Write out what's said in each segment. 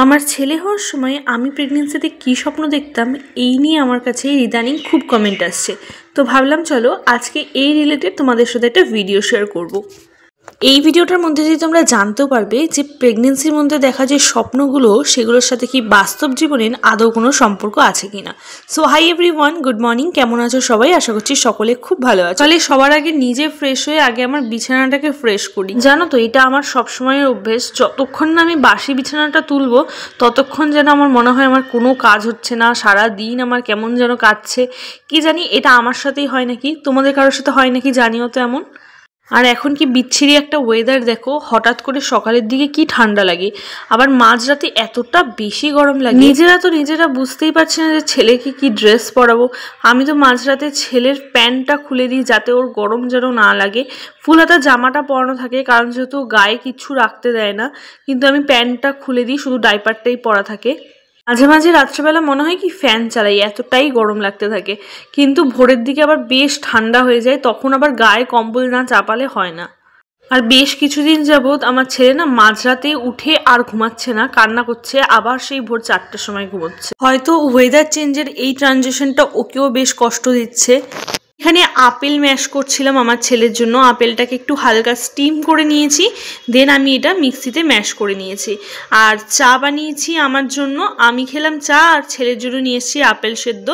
আমার ছেলে হওয়ার সময় আমি প্রেগনেন্সিতে কী স্বপ্ন দেখতাম এই নিয়ে আমার কাছে ইদানিং খুব কমেন্ট আসছে। তো ভাবলাম চলো আজকে এই রিলেটেড তোমাদের সাথে একটা ভিডিও শেয়ার করব। এই ভিডিওটার মধ্যে দিয়ে তোমরা জানতেও পারবে যে প্রেগনেন্সির মধ্যে দেখা যে স্বপ্নগুলো সেগুলোর সাথে কি বাস্তব জীবনের আদৌ কোনো সম্পর্ক আছে কিনা। So hi everyone, good morning, কেমন আছো সবাই? আশা করছি সকলে খুব ভালো আছো। তাহলে সবার আগে নিজে ফ্রেশ হয়ে আগে আমার বিছানাটাকে ফ্রেশ করি। জানো তো এটা আমার সবসময়ের অভ্যেস, যতক্ষণ না আমি বাসি বিছানাটা তুলবো ততক্ষণ যেন আমার মনে হয় আমার কোনো কাজ হচ্ছে না, সারা দিন আমার কেমন যেন কাটছে। কি জানি এটা আমার সাথেই হয় নাকি, তোমাদের কারোর সাথে হয় নাকি জানিও তো এমন। আর এখন কি বিচ্ছিরি একটা ওয়েদার দেখো, হঠাৎ করে সকালের দিকে কি ঠান্ডা লাগে, আবার মাঝরাতে এতটা বেশি গরম লাগে। নিজেরা বুঝতেই পারছি না যে ছেলেকে কি ড্রেস পরাবো। আমি তো মাঝরাতে ছেলের প্যান্টটা খুলে দিই যাতে ওর গরম যেন না লাগে। ফুল হাতা জামাটা পরানো থাকে কারণ যেহেতু গায়ে কিচ্ছু রাখতে দেয় না, কিন্তু আমি প্যান্টটা খুলে দিই, শুধু ডাইপারটাই পরা থাকে। মাঝে মাঝে রাত্রেবেলা মনে হয় কি ফ্যান চালাই, এতটাই গরম লাগতে থাকে। কিন্তু ভোরের দিকে আবার বেশ ঠান্ডা হয়ে যায়, তখন আবার গায়ে কম্বল না চাপালে হয় না। আর বেশ কিছুদিন যাবৎ আমার ছেলে না মাঝরাতে উঠে আর ঘুমাচ্ছে না, কান্না করছে, আবার সেই ভোর 4টার সময় ঘুমোচ্ছে। হয়তো ওয়েদার চেঞ্জের এই ট্রানজিশনটা ওকেও বেশ কষ্ট দিচ্ছে। এখানে আপেল ম্যাশ করছিলাম আমার ছেলের জন্য। আপেলটাকে একটু হালকা স্টিম করে নিয়েছি, দেন আমি এটা মিক্সিতে ম্যাশ করে নিয়েছি। আর চা বানিয়েছি আমার জন্য, আমি খেলাম চা, আর ছেলের জন্য নিয়ে এসেছি আপেল সেদ্ধ।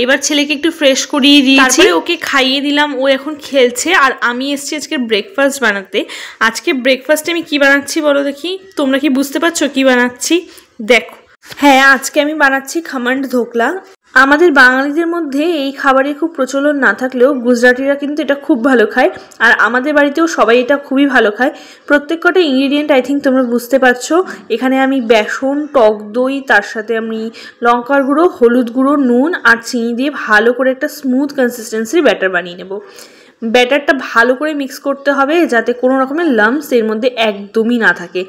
এবার ছেলেকে একটু ফ্রেশ করিয়ে দিয়েছি, তারপরে ওকে খাইয়ে দিলাম, ও এখন খেলছে। আর আমি এসেছি আজকে ব্রেকফাস্ট বানাতে। আজকে ব্রেকফাস্টে আমি কি বানাচ্ছি বলো দেখি, তোমরা কি বুঝতে পারছো কি বানাচ্ছি? দেখো, হ্যাঁ, আজকে আমি বানাচ্ছি খামান্ড ধোকলা। আমাদের বাঙালিদের মধ্যে এই খাবারের খুব প্রচলন না থাকলেও গুজরাটিরা কিন্তু এটা খুব ভালো খায়, আর আমাদের বাড়িতেও সবাই এটা খুবই ভালো খায়। প্রত্যেক কটা ইনগ্রিডিয়েন্ট আই থিঙ্ক তোমরা বুঝতে পারছো। এখানে আমি বেসন, টক দই, তার সাথে আমি লঙ্কার গুঁড়ো, হলুদ গুঁড়ো, নুন আর চিনি দিয়ে ভালো করে একটা স্মুথ কনসিস্টেন্সির ব্যাটার বানিয়ে নেব। ব্যাটারটা ভালো করে মিক্স করতে হবে যাতে কোনো রকমের লাম্পস এর মধ্যে একদমই না থাকে।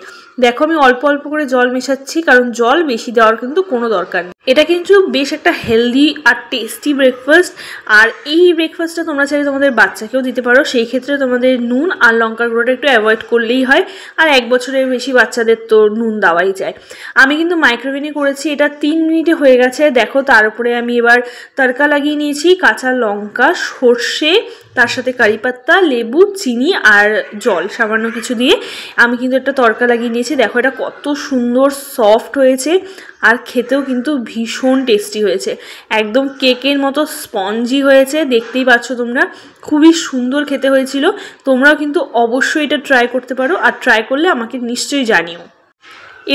দেখো আমি অল্প অল্প করে জল মেশাচ্ছি, কারণ জল বেশি দেওয়ার কিন্তু কোনো দরকার নেই। এটা কিন্তু বেশ একটা হেলদি আর টেস্টি ব্রেকফাস্ট। আর এই ব্রেকফাস্টটা তোমরা চাইলে তোমাদের বাচ্চাকেও দিতে পারো, সেই ক্ষেত্রে তোমাদের নুন আর লঙ্কার গুঁড়োটা একটু অ্যাভয়েড করলেই হয়। আর 1 বছরের বেশি বাচ্চাদের তো নুন দেওয়াই যায়। আমি কিন্তু মাইক্রোওভেনে করেছি, এটা 3 মিনিটে হয়ে গেছে। দেখো তার উপরে আমি এবার তড়কা লাগিয়ে নিয়েছি, কাঁচা লঙ্কা, সর্ষে, তার সাথে কারি পাত্তা, লেবু, চিনি আর জল সামান্য কিছু দিয়ে আমি কিন্তু একটা তড়কা লাগিয়ে নিয়েছি। দেখো এটা কত সুন্দর সফট হয়েছে, আর খেতেও কিন্তু ভীষণ টেস্টি হয়েছে, একদম কেকের মতো স্পঞ্জি হয়েছে। দেখতেই পাচ্ছ তোমরা, খুবই সুন্দর খেতে হয়েছিল। তোমরাও কিন্তু অবশ্যই এটা ট্রাই করতে পারো, আর ট্রাই করলে আমাকে নিশ্চয়ই জানিও।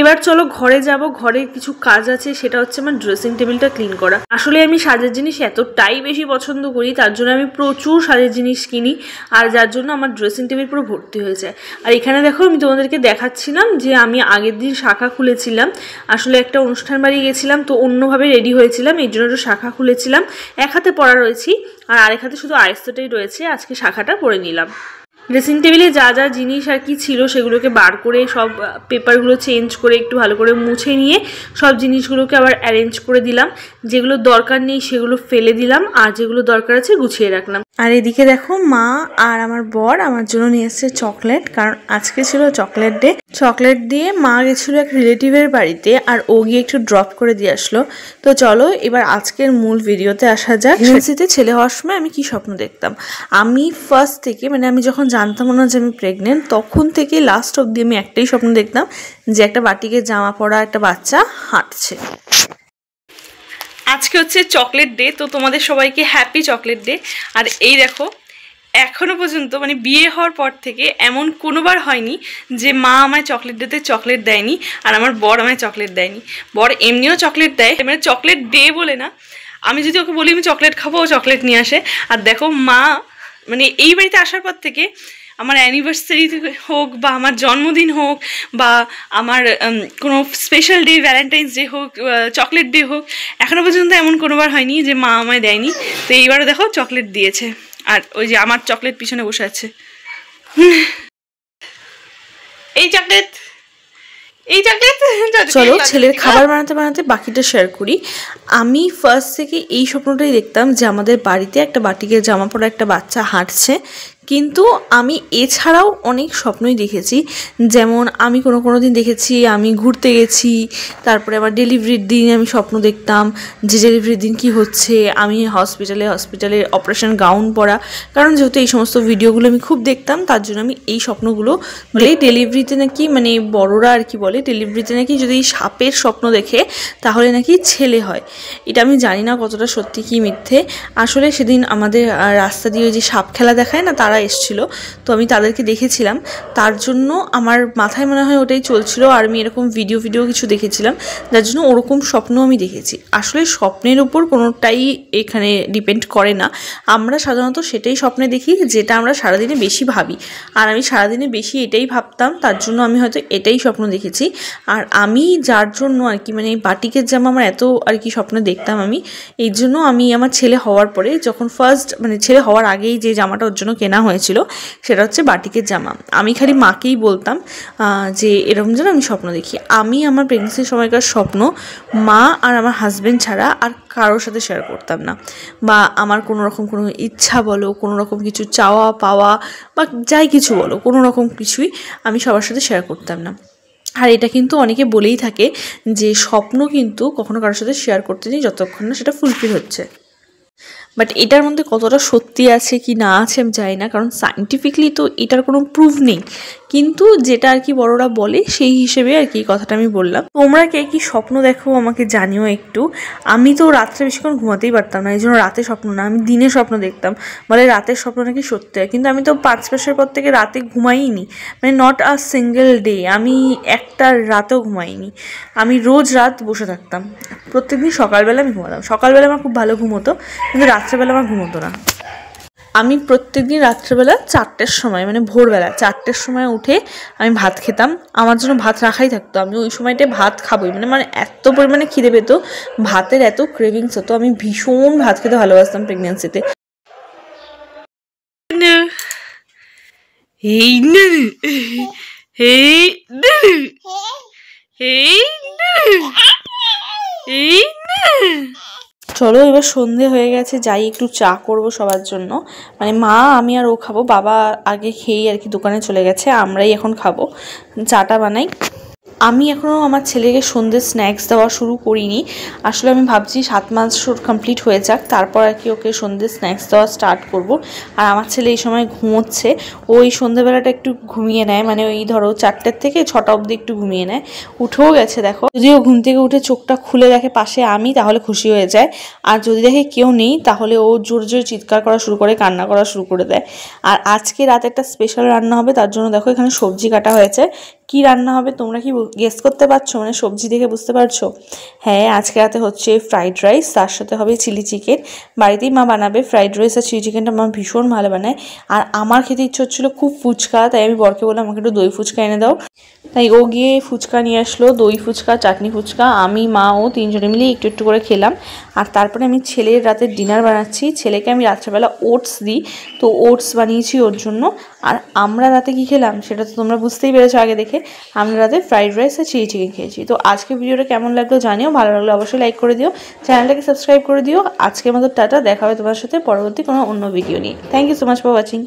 এবার চলো ঘরে যাব। ঘরে কিছু কাজ আছে, সেটা হচ্ছে আমার ড্রেসিং টেবিলটা ক্লিন করা। আসলে আমি সাজের জিনিস এতটাই বেশি পছন্দ করি, তার জন্য আমি প্রচুর সাজের জিনিস কিনি, আর যার জন্য আমার ড্রেসিং টেবিল পুরো ভর্তি হয়ে যায়। আর এখানে দেখো আমি তোমাদেরকে দেখাচ্ছিলাম যে আমি আগের দিন শাখা খুলেছিলাম। আসলে একটা অনুষ্ঠান বাড়ি গেছিলাম, তো অন্যভাবে রেডি হয়েছিলাম, এই জন্য একটু শাখা খুলেছিলাম। এক হাতে পরা রয়েছি আর আরেক হাতে শুধু আয়স্তটাই রয়েছে। আজকে শাখাটা পরে নিলাম। ড্রেসিং টেবিলে যা যা জিনিস আর কি ছিল সেগুলোকে বার করে সব পেপারগুলো চেঞ্জ করে একটু ভালো করে মুছে নিয়ে সব জিনিসগুলোকে আবার অ্যারেঞ্জ করে দিলাম। যেগুলো দরকার নেই সেগুলো ফেলে দিলাম, আর যেগুলো দরকার আছে গুছিয়ে রাখলাম। আর এদিকে দেখো মা আর আমার বর আমার জন্য নিয়ে এসেছে চকলেট, কারণ আজকে ছিল চকলেট ডে। চকলেট দিয়ে মা গেছিলো এক রিলেটিভের বাড়িতে, আর ও গিয়ে একটু ড্রপ করে দিয়ে আসলো। তো চলো এবার আজকের মূল ভিডিওতে আসা যাক। প্রেগনেন্সিতে ছেলে হওয়ার সময় আমি কি স্বপ্ন দেখতাম। আমি ফার্স্ট থেকে আমি যখন জানতাম না যে আমি প্রেগনেন্ট, তখন থেকে লাস্ট অবধি আমি একটাই স্বপ্ন দেখতাম যে একটা বাটিকে জামা পরা একটা বাচ্চা হাঁটছে। আজকে হচ্ছে চকলেট ডে, তো তোমাদের সবাইকে হ্যাপি চকলেট ডে। আর এই দেখো, এখনো পর্যন্ত বিয়ে হওয়ার পর থেকে এমন কোনোবার হয়নি যে মা আমায় চকলেট ডেতে চকলেট দেয়নি, আর আমার বর আমায় চকলেট দেয়নি। বর এমনিও চকলেট দেয়, চকলেট ডে বলে না, আমি যদি ওকে বলি আমি চকলেট খাবো, ও চকলেট নিয়ে আসে। আর দেখো মা এই বাড়িতে আসার পর থেকে আমার অ্যানিভার্সারি হোক বা আমার জন্মদিন হোক বা আমার কোনো স্পেশাল ডে, ভ্যালেন্টাইন্স ডে হোক, চকলেট ডে হোক, এখনও পর্যন্ত এমন কোনোবার হয়নি যে মা আমায় দেয়নি। তো এইবারও দেখো চকলেট দিয়েছে, আর ওই যে আমার চকলেট পিছনে বসে আছে। এই চকলেট, এই চকলেট। চলো ছেলের খাবার বানাতে বানাতে বাকিটা শেয়ার করি। আমি ফার্স্ট থেকে এই স্বপ্নটাই দেখতাম যে আমাদের বাড়িতে একটা বাটিকে জামা পরা একটা বাচ্চা হাঁটছে, কিন্তু আমি এছাড়াও অনেক স্বপ্নই দেখেছি, যেমন আমি কোনো দিন দেখেছি আমি ঘুরতে গেছি, তারপরে আবার ডেলিভারির দিন আমি স্বপ্ন দেখতাম যে ডেলিভারির দিন কী হচ্ছে, আমি হসপিটালে অপারেশন গাউন পরা, কারণ যেহেতু এই সমস্ত ভিডিওগুলো আমি খুব দেখতাম তার জন্য আমি এই স্বপ্নগুলো বলে। ডেলিভারিতে নাকি মানে বড়রা আর কি বলে, ডেলিভারিতে নাকি যদি সাপের স্বপ্ন দেখে তাহলে নাকি ছেলে হয়। এটা আমি জানি না কতটা সত্যি কি মিথ্যে। আসলে সেদিন আমাদের রাস্তা দিয়ে ওই যে সাপ খেলা দেখায় না, তারা এসেছিলো, তো আমি তাদেরকে দেখেছিলাম, তার জন্য আমার মাথায় মনে হয় ওটাই চলছিল। আর আমি এরকম ভিডিও কিছু দেখেছিলাম, যার জন্য ওরকম স্বপ্ন আমি দেখেছি। আসলে স্বপ্নের উপর কোনোটাই এখানে ডিপেন্ড করে না, আমরা সাধারণত সেটাই স্বপ্নে দেখি যেটা আমরা সারাদিনে বেশি ভাবি, আর আমি সারাদিনে বেশি এটাই ভাবতাম, তার জন্য আমি হয়তো এটাই স্বপ্ন দেখেছি। আর আমি যার জন্য আর কি মানে বাটিকের জামা আমার এত আর কি স্বপ্নে দেখতাম আমি, এই জন্য আমি আমার ছেলে হওয়ার পরে যখন ফার্স্ট মানে ছেলে হওয়ার আগেই যে জামাটা ওর জন্য কেনা হয়েছিল সেটা হচ্ছে বাটিকের জামা। আমি খালি মাকেই বলতাম যে এরকম যেন আমি স্বপ্ন দেখি। আমি আমার প্রেগনেন্সির সময়কার স্বপ্ন মা আর আমার হাজব্যান্ড ছাড়া আর কারোর সাথে শেয়ার করতাম না, বা আমার কোনো রকম কোনো ইচ্ছা বলো, কোনো রকম কিছু চাওয়া পাওয়া বা যাই কিছু বলো, কোনো রকম কিছুই আমি সবার সাথে শেয়ার করতাম না। আর এটা কিন্তু অনেকে বলেই থাকে যে স্বপ্ন কিন্তু কখনো কারোর সাথে শেয়ার করতে নেই যতক্ষণ না সেটা ফুলফিল হচ্ছে। বাট এটার মধ্যে কতটা সত্যি আছে কি না আছে আমি জানি না, কারণ সায়েন্টিফিকলি তো এটার কোনো প্রুফ নেই, কিন্তু যেটা আর কি বড়রা বলে সেই হিসেবে আর কি কথাটা আমি বললাম। তোমরা কে কি স্বপ্ন দেখো আমাকে জানিও একটু। আমি তো রাত্রে বেশিক্ষণ ঘুমাতেই পারতাম না, এই জন্য রাতে স্বপ্ন না, আমি দিনে স্বপ্ন দেখতাম, বলে রাতের স্বপ্ন নাকি সত্যি হয়। কিন্তু আমি তো 5 মাসের পর থেকে রাতে ঘুমাইনি, মানে নট আ সিঙ্গেল ডে আমি একটা রাতেও ঘুমাইনি। আমি রোজ রাত বসে থাকতাম, প্রত্যেকদিন সকালবেলা আমি ঘুমাতাম। সকালবেলা আমার খুব ভালো ঘুম হতো, কিন্তু রাত্রেবেলা আমার ঘুম হতো না। আমি প্রত্যেকদিন রাত্রেবেলা 4টের সময় মানে ভোরবেলা 4টের সময় উঠে আমি ভাত খেতাম, আমার জন্য ভাত রাখাই থাকতো, আমি ওই সময়টায় ভাত খাবোই, মানে এত পরিমাণে খিদে পেতো, ভাতের এত ক্রেভিংস হতো, আমি ভীষণ ভাত খেতে ভালোবাসতাম প্রেগনেন্সিতে। চলো এবার সন্ধে হয়ে গেছে, যাই একটু চা করব সবার জন্য, মানে মা আমি আর ও খাবো, বাবা আগে খেয়েই আর কি দোকানে চলে গেছে, আমরাই এখন খাবো। চাটা বানাই। আমি এখনও আমার ছেলেকে সন্ধ্যে স্ন্যাক্স দেওয়া শুরু করিনি, আসলে আমি ভাবছি 7 মাস কমপ্লিট হয়ে যাক, তারপর আর কি ওকে সন্ধ্যে স্ন্যাক্স দেওয়া স্টার্ট করব। আর আমার ছেলে এই সময় ঘুমোচ্ছে, ওই সন্ধ্যেবেলাটা একটু ঘুমিয়ে নেয়, মানে ওই ধরো 4টের থেকে 6টা অবধি একটু ঘুমিয়ে নেয়, উঠেও গেছে দেখো। যদিও ঘুম থেকে উঠে চোখটা খুলে দেখে পাশে আমি, তাহলে খুশি হয়ে যায়, আর যদি দেখে কেউ নেই তাহলে ও জোরে জোরে চিৎকার করা শুরু করে, কান্না করা শুরু করে দেয়। আর আজকে রাতে একটা স্পেশাল রান্না হবে, তার জন্য দেখো এখানে সবজি কাটা হয়েছে। কি রান্না হবে তোমরা কি গেস করতে পারছো, মানে সবজি দেখে বুঝতে পারছো? হ্যাঁ, আজকে রাতে হচ্ছে ফ্রাইড রাইস, তার সাথে হবে চিলি চিকেন। বাড়িতেই মা বানাবে, ফ্রাইড রাইস আর চিলি চিকেনটা মা ভীষণ ভালো বানায়। আর আমার খেতে ইচ্ছে হচ্ছিলো খুব ফুচকা, তাই আমি বরকে বললাম আমাকে একটু দই ফুচকা এনে দাও, তাই ও গিয়ে ফুচকা নিয়ে আসলো, দই ফুচকা, চাটনি ফুচকা। আমি মা ও 3 জনে মিলে একটু একটু করে খেলাম। আর তারপরে আমি ছেলের রাতের ডিনার বানাচ্ছি, ছেলেকে আমি রাত্রেবেলা ওটস দিই, তো ওটস বানিয়েছি ওর জন্য। আর আমরা রাতে কি খেলাম সেটা তো তোমরা বুঝতেই পেরেছো আগে দেখে, আমরা রাতে ফ্রাইড রাইস আর চিলি চিকেন খেয়েছি। তো আজকে ভিডিওটা কেমন লাগলো জানিও, ভালো লাগলে অবশ্যই লাইক করে দিও, চ্যানেলটাকে সাবস্ক্রাইব করে দিও। আজকের মতো টাটা, দেখা হবে তোমার সাথে পরবর্তী কোনো অন্য ভিডিও নিয়ে। Thank you so much for watching.